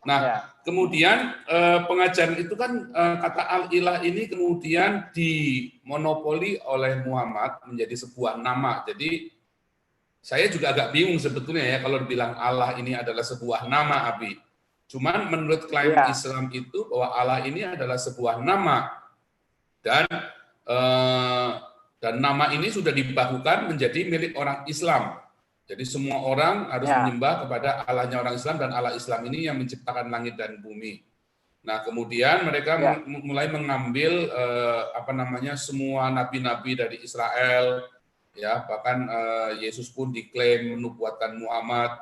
Nah, Ya. kemudian pengajaran itu kan kata al-ilah ini kemudian dimonopoli oleh Muhammad menjadi sebuah nama. Jadi saya juga agak bingung sebetulnya ya kalau dibilang Allah ini adalah sebuah nama, Abi. Cuman menurut klaim Ya. Islam itu bahwa Allah ini adalah sebuah nama dan eh, nama ini sudah dibakukan menjadi milik orang Islam. Jadi semua orang harus Ya. menyembah kepada Allahnya orang Islam dan Allah Islam ini yang menciptakan langit dan bumi. Nah, kemudian mereka Ya. mulai mengambil semua nabi-nabi dari Israel, ya bahkan Yesus pun diklaim menubuatkan Muhammad.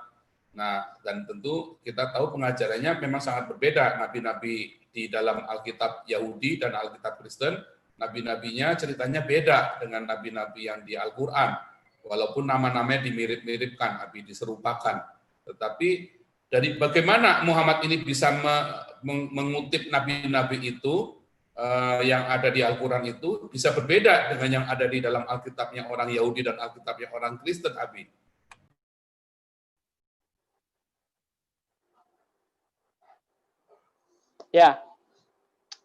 Nah, dan tentu kita tahu pengajarannya memang sangat berbeda. Nabi-nabi di dalam Alkitab Yahudi dan Alkitab Kristen, nabi-nabinya ceritanya beda dengan nabi-nabi yang di Al-Quran. Walaupun nama-namanya dimirip-miripkan, diserupakan. Tetapi dari bagaimana Muhammad ini bisa mengutip nabi-nabi itu yang ada di Al-Quran itu bisa berbeda dengan yang ada di dalam Alkitabnya orang Yahudi dan Alkitabnya orang Kristen, Abi. Ya,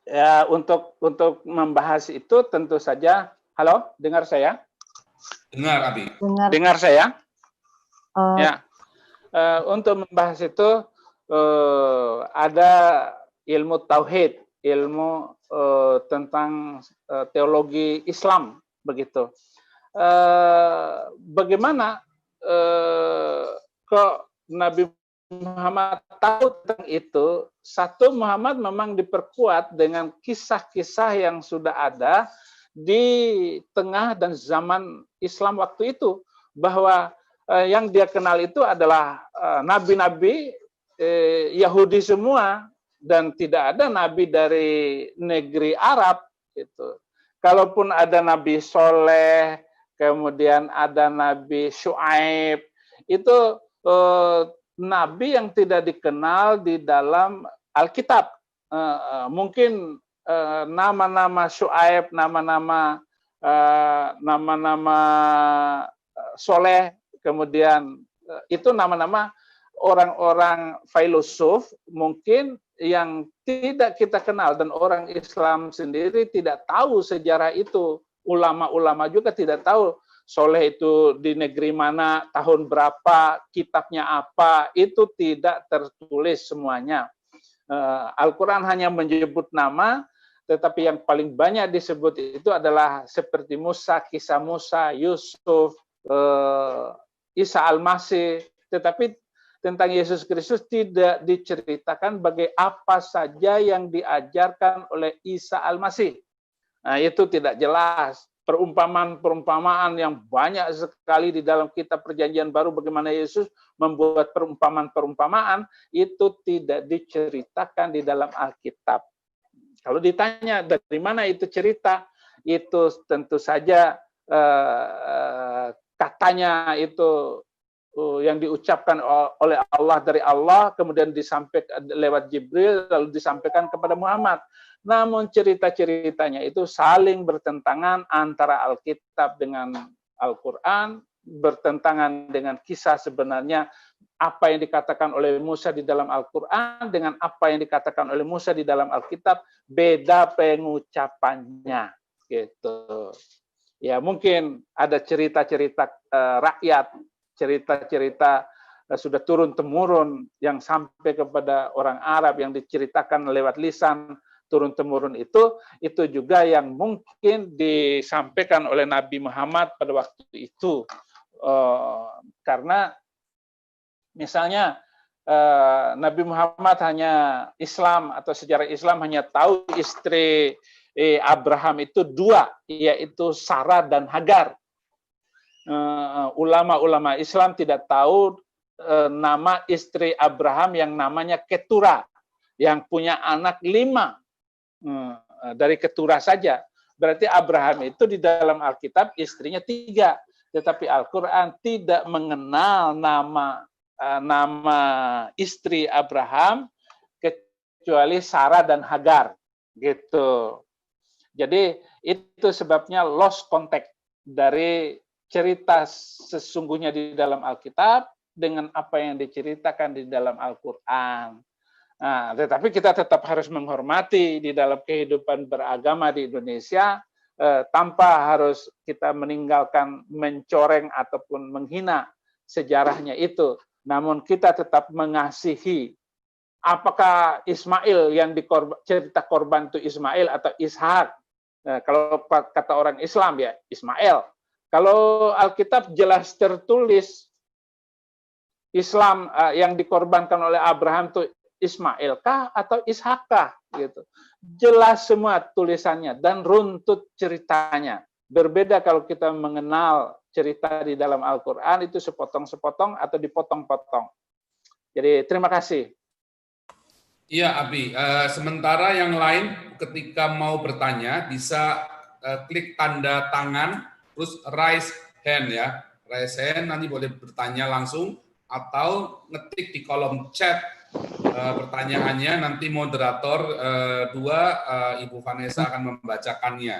ya untuk membahas itu tentu saja. Halo, dengar saya? Dengar, Abi. Dengar saya? Ya, untuk membahas itu ada ilmu tauhid, ilmu tentang teologi Islam, begitu. Bagaimana kok Nabi Muhammad tahu tentang itu? Satu, Muhammad memang diperkuat dengan kisah-kisah yang sudah ada di tengah dan zaman Islam waktu itu, bahwa yang dia kenal itu adalah nabi-nabi Yahudi semua dan tidak ada nabi dari negeri Arab gitu. Kalaupun ada Nabi Soleh, kemudian ada Nabi Syuaib, itu nabi yang tidak dikenal di dalam Alkitab. Mungkin nama-nama Syuaib, nama-nama Soleh, kemudian itu nama-nama orang-orang filosof mungkin yang tidak kita kenal, dan orang Islam sendiri tidak tahu sejarah itu. Ulama-ulama juga tidak tahu Soleh itu di negeri mana, tahun berapa, kitabnya apa, itu tidak tertulis semuanya. Al-Quran hanya menyebut nama, tetapi yang paling banyak disebut itu adalah seperti Musa, kisah Musa, Yusuf, Isa Al-Masih, tetapi tentang Yesus Kristus tidak diceritakan bagai apa saja yang diajarkan oleh Isa Al-Masih. Nah, itu tidak jelas. Perumpamaan-perumpamaan yang banyak sekali di dalam kitab Perjanjian Baru, bagaimana Yesus membuat perumpamaan-perumpamaan, itu tidak diceritakan di dalam Alkitab. Kalau ditanya dari mana itu cerita, itu tentu saja katanya itu yang diucapkan oleh Allah dari Allah, kemudian disampaikan lewat Jibril, lalu disampaikan kepada Muhammad. Namun cerita-ceritanya itu saling bertentangan antara Alkitab dengan Al-Quran, bertentangan dengan kisah sebenarnya apa yang dikatakan oleh Musa di dalam Al-Quran dengan apa yang dikatakan oleh Musa di dalam Alkitab, beda pengucapannya. Gitu. Ya, mungkin ada cerita-cerita rakyat, cerita-cerita sudah turun-temurun yang sampai kepada orang Arab yang diceritakan lewat lisan turun-temurun itu juga yang mungkin disampaikan oleh Nabi Muhammad pada waktu itu. Karena misalnya Nabi Muhammad hanya Islam atau sejarah Islam hanya tahu istri Abraham itu dua, yaitu Sarah dan Hagar. Ulama-ulama Islam tidak tahu nama istri Abraham yang namanya Keturah, yang punya anak 5 dari Keturah saja. Berarti Abraham itu di dalam Alkitab istrinya 3, tetapi Al-Quran tidak mengenal nama istri Abraham kecuali Sarah dan Hagar, gitu. Jadi itu sebabnya lost contact dari cerita sesungguhnya di dalam Alkitab dengan apa yang diceritakan di dalam Al-Quran. Nah, tetapi kita tetap harus menghormati di dalam kehidupan beragama di Indonesia, tanpa harus kita meninggalkan, mencoreng ataupun menghina sejarahnya itu. Namun kita tetap mengasihi. Apakah Ismail yang cerita korban itu Ismail atau Ishak? Nah, kalau kata orang Islam ya Ismail. Kalau Alkitab jelas tertulis Islam yang dikorbankan oleh Abraham itu Ismail kah atau Ishak kah gitu. Jelas semua tulisannya dan runtut ceritanya. Berbeda kalau kita mengenal cerita di dalam Al-Qur'an itu sepotong-sepotong atau dipotong-potong. Jadi terima kasih. Iya, Abi. Sementara yang lain ketika mau bertanya bisa klik tanda tangan terus raise hand ya. Raise hand nanti boleh bertanya langsung atau ngetik di kolom chat pertanyaannya, nanti moderator Ibu Vanessa akan membacakannya.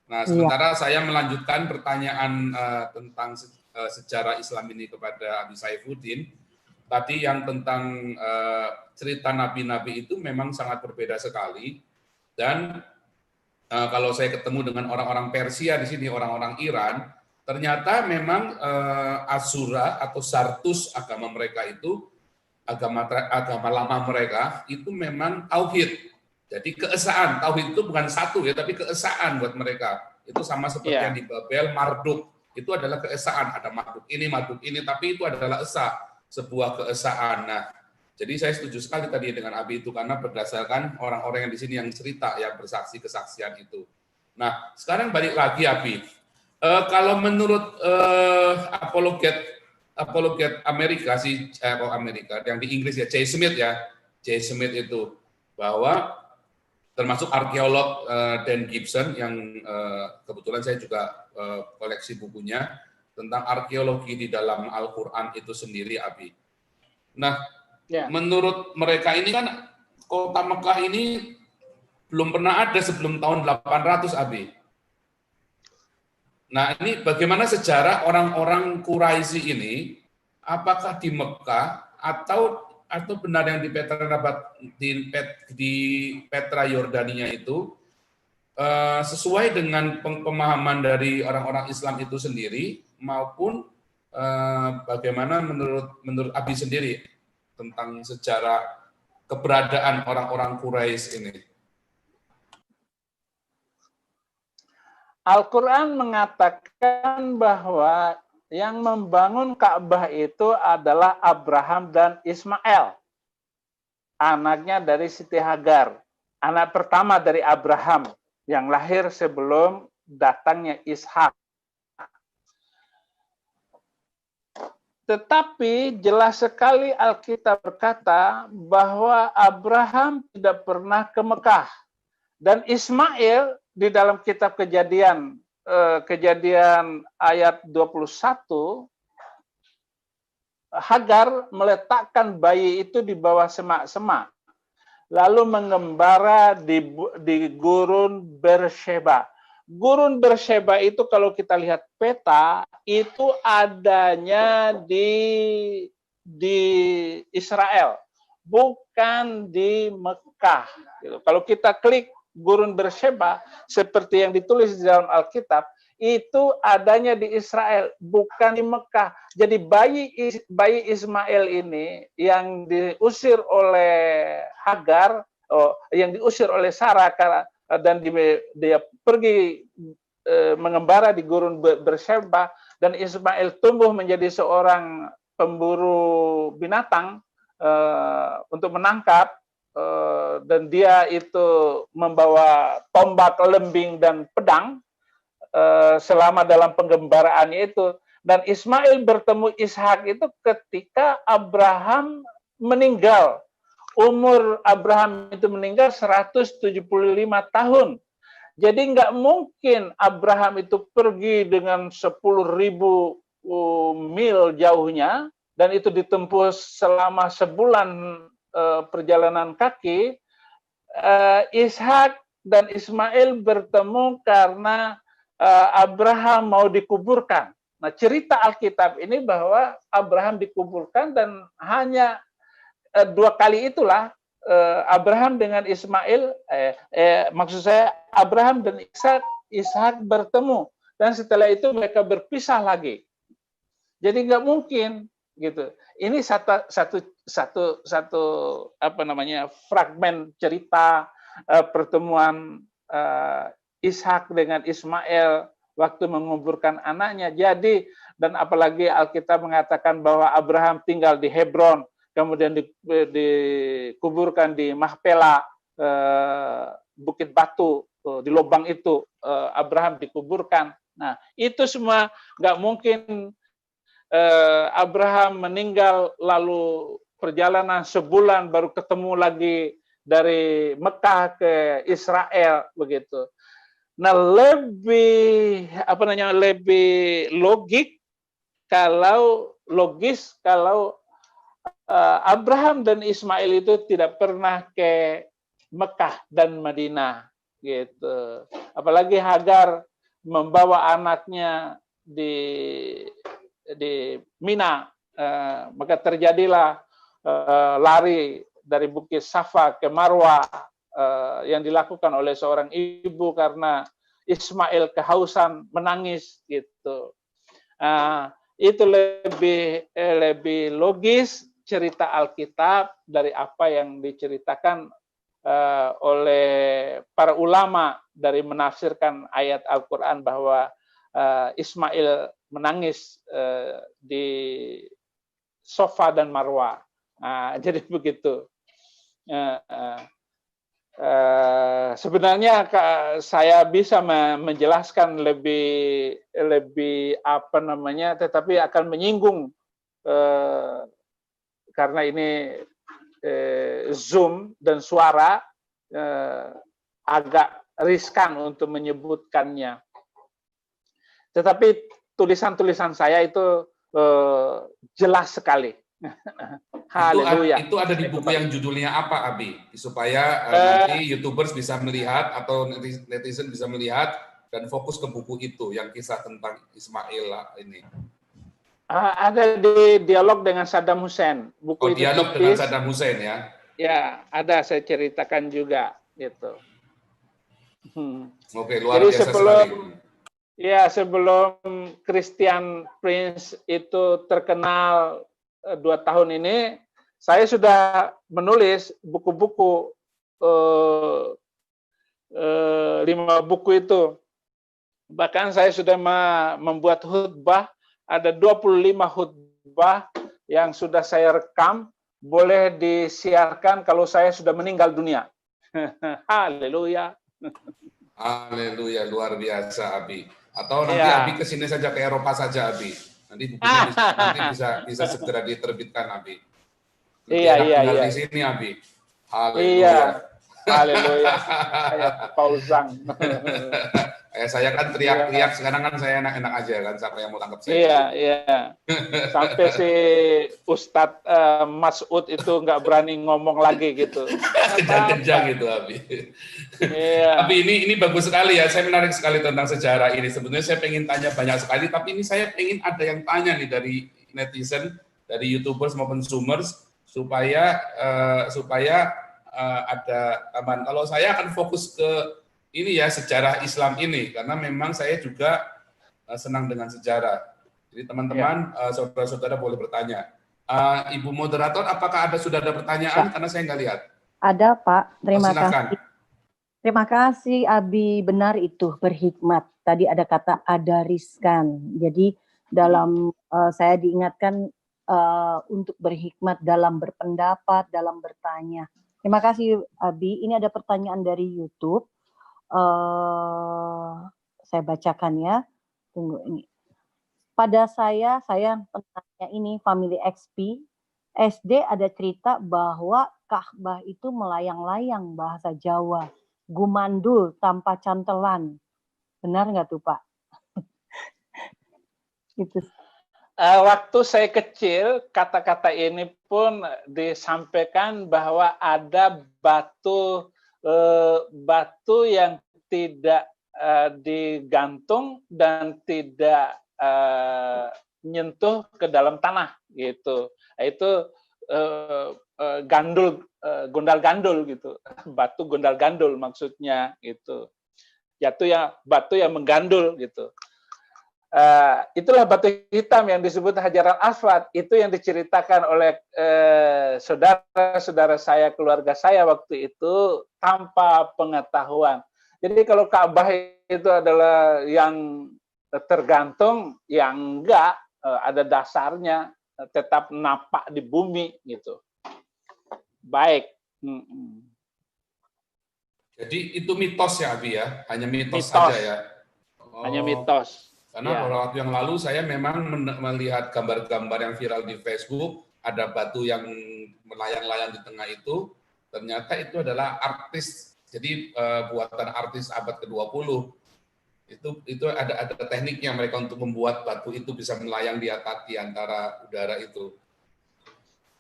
Nah, sementara saya melanjutkan pertanyaan tentang sejarah Islam ini kepada Abi Saifuddin. Tadi yang tentang cerita nabi-nabi itu memang sangat berbeda sekali. Dan kalau saya ketemu dengan orang-orang Persia di sini, orang-orang Iran, ternyata memang Asura atau Sartus agama mereka itu, agama lama mereka itu memang tauhid. Jadi keesaan, tauhid itu bukan satu ya, tapi keesaan buat mereka. Itu sama seperti yang di Babel, Marduk. Itu adalah keesaan, ada Marduk ini, tapi itu adalah esa, sebuah keesaan. Nah, jadi saya setuju sekali tadi dengan Abi itu karena berdasarkan orang-orang yang di sini yang cerita, yang bersaksi kesaksian itu. Nah, sekarang balik lagi Abi. Kalau menurut apologet Amerika Amerika yang di Inggris ya, J. Smith itu bahwa termasuk arkeolog Dan Gibson yang kebetulan saya juga koleksi bukunya tentang arkeologi di dalam Al-Qur'an itu sendiri, Abi. Nah, menurut mereka ini kan kota Mekah ini belum pernah ada sebelum tahun 800, Abi. Nah, ini bagaimana sejarah orang-orang Quraisy ini, apakah di Mekah atau benar yang di Petra Yordania itu sesuai dengan pemahaman dari orang-orang Islam itu sendiri, maupun bagaimana menurut Abi sendiri tentang sejarah keberadaan orang-orang Quraisy ini? Al-Quran mengatakan bahwa yang membangun Ka'bah itu adalah Abraham dan Ismail, anaknya dari Siti Hagar, anak pertama dari Abraham yang lahir sebelum datangnya Ishak. Tetapi jelas sekali Alkitab berkata bahwa Abraham tidak pernah ke Mekah, dan Ismail di dalam kitab Kejadian ayat 21, Hagar meletakkan bayi itu di bawah semak-semak, lalu mengembara di gurun Beersheba. Gurun Beersheba itu kalau kita lihat peta, itu adanya di Israel, bukan di Mekah. Kalau kita klik Gurun Beersheba seperti yang ditulis di dalam Alkitab, itu adanya di Israel, bukan di Mekah. Jadi bayi Ismail ini yang diusir oleh Hagar, yang diusir oleh Sarah dan dia pergi mengembara di Gurun Beersheba, dan Ismail tumbuh menjadi seorang pemburu binatang untuk menangkap. Dan dia itu membawa tombak, lembing, dan pedang selama dalam penggembaraannya itu. Dan Ismail bertemu Ishak itu ketika Abraham meninggal. Umur Abraham itu meninggal 175 tahun. Jadi nggak mungkin Abraham itu pergi dengan 10.000 mil jauhnya, dan itu ditempuh selama sebulan perjalanan kaki. Ishak dan Ismail bertemu karena Abraham mau dikuburkan. Nah, cerita Alkitab ini bahwa Abraham dikuburkan, dan hanya 2 kali itulah Abraham dengan Ismail, maksud saya Abraham dan Ishak bertemu dan setelah itu mereka berpisah lagi. Jadi nggak mungkin gitu. Ini satu apa namanya fragmen cerita pertemuan Ishak dengan Ismail waktu menguburkan anaknya. Jadi dan apalagi Alkitab mengatakan bahwa Abraham tinggal di Hebron, kemudian dikuburkan di Mahpela, Bukit Batu, di lubang itu Abraham dikuburkan. Nah, itu semua nggak mungkin Abraham meninggal lalu perjalanan sebulan baru ketemu lagi dari Mekah ke Israel begitu. Nah, lebih logis kalau Abraham dan Ismail itu tidak pernah ke Mekah dan Madinah gitu. Apalagi Hagar membawa anaknya di Mina, maka terjadilah lari dari Bukit Safa ke Marwah yang dilakukan oleh seorang ibu karena Ismail kehausan menangis gitu. Itu lebih logis cerita Alkitab dari apa yang diceritakan oleh para ulama dari menafsirkan ayat Al-Quran bahwa Ismail menangis di Safa dan Marwah. Jadi begitu. Sebenarnya saya bisa menjelaskan lebih apa namanya, tetapi akan menyinggung karena ini Zoom dan suara agak riskan untuk menyebutkannya. Tetapi tulisan-tulisan saya itu jelas sekali. Haleluya. Itu ada di buku yang judulnya apa, Abi? Supaya nanti YouTubers bisa melihat atau netizen bisa melihat dan fokus ke buku itu yang kisah tentang Ismail ini. Ada di Dialog dengan Saddam Hussein. Buku itu Dialog tipis. dengan Saddam Hussein ya? Ya, ada saya ceritakan juga gitu. Oke, luar biasa sekali. Ya, sebelum Christian Prince itu terkenal 2 tahun ini, saya sudah menulis buku-buku 5 buku itu. Bahkan saya sudah membuat khutbah, ada 25 khutbah yang sudah saya rekam, boleh disiarkan kalau saya sudah meninggal dunia. Haleluya. Haleluya, luar biasa, Abi. Atau nanti Abi ke sini saja, ke Eropa saja, Abi. Nanti bukunya nanti bisa segera diterbitkan, Abi. Tinggal di sini, Abi. Haleluya. Haleluya. Saya pausang. Saya kan teriak-teriak, sekarang kan saya enak-enak aja kan, siapa yang mau tangkap saya. Iya. Sampai si Ustadz Mas'ud itu nggak berani ngomong lagi gitu. Kejang-kejang gitu, Abi. Iya. Tapi ini bagus sekali ya, saya menarik sekali tentang sejarah ini. Sebenarnya saya pengen tanya banyak sekali, tapi ini saya pengen ada yang tanya nih dari netizen, dari YouTubers maupun Zoomers, supaya ada tambahan. Kalau saya akan fokus ke ini ya, sejarah Islam ini, karena memang saya juga senang dengan sejarah. Jadi teman-teman, saudara-saudara boleh bertanya. Ibu moderator, apakah sudah ada pertanyaan? Karena saya nggak lihat. Ada, Pak. Terima kasih. Terima kasih, Abi. Benar itu, berhikmat. Tadi ada kata ada riskan. Jadi dalam saya diingatkan untuk berhikmat dalam berpendapat, dalam bertanya. Terima kasih, Abi. Ini ada pertanyaan dari YouTube. Saya bacakan ya. Tunggu ini. Pada saya penanya ini Family XP, SD ada cerita bahwa Ka'bah itu melayang-layang bahasa Jawa, gumandul tanpa cantelan. Benar nggak tuh, Pak? Gitu. Waktu saya kecil, kata-kata ini pun disampaikan bahwa ada batu yang tidak digantung dan tidak nyentuh ke dalam tanah gitu. Itu gondal-gandul gitu. Batu gondal-gandul maksudnya gitu. Batu yang menggandul gitu. Itulah batu hitam yang disebut Hajar al-Aswad. Itu yang diceritakan oleh saudara-saudara saya, keluarga saya waktu itu tanpa pengetahuan. Jadi kalau Ka'bah itu adalah yang tergantung, yang enggak, ada dasarnya, tetap napak di bumi gitu. Baik. Jadi itu mitos ya, Abi ya? Hanya mitos saja ya? Hanya mitos. Karena beberapa waktu yang lalu saya memang melihat gambar-gambar yang viral di Facebook, ada batu yang melayang-layang di tengah itu, ternyata itu adalah artis, jadi buatan artis abad ke-20. Itu ada tekniknya mereka untuk membuat batu itu bisa melayang di atas, di antara udara itu.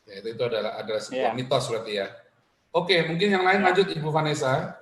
Ya, itu adalah sebuah mitos berarti ya. Oke, mungkin yang lain lanjut Ibu Vanessa.